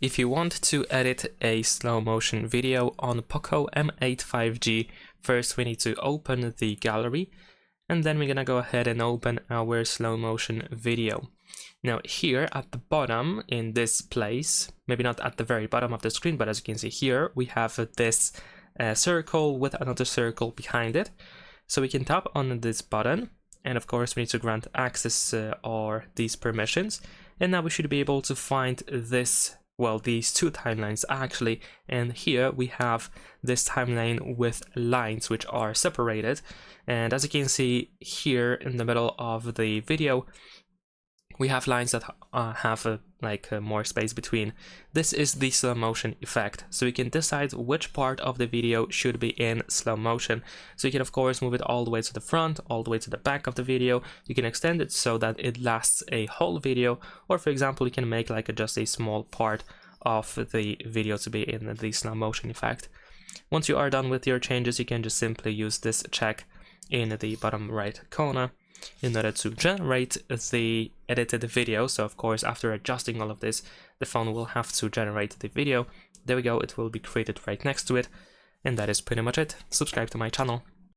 If you want to edit a slow motion video on POCO M8 5G, first we need to open the gallery, and then we're gonna go ahead and open our slow motion video. Now here at the bottom in this place, maybe not at the very bottom of the screen, but as you can see here, we have this circle with another circle behind it. So we can tap on this button, and of course we need to grant access or these permissions. And now we should be able to find this, well, these two timelines actually, and here we have this timeline with lines which are separated. And as you can see here in the middle of the video, we have lines that have more space between. This is the slow motion effect, so you can decide which part of the video should be in slow motion. So you can of course move it all the way to the front, all the way to the back of the video. You can extend it so that it lasts a whole video, or for example you can make just a small part of the video to be in the slow motion effect. Once you are done with your changes, you can just simply use this check in the bottom right corner in order to generate the edited video. So of course after adjusting all of this, the phone will have to generate the video. There we go, it will be created right next to it, and that is pretty much it. Subscribe to my channel.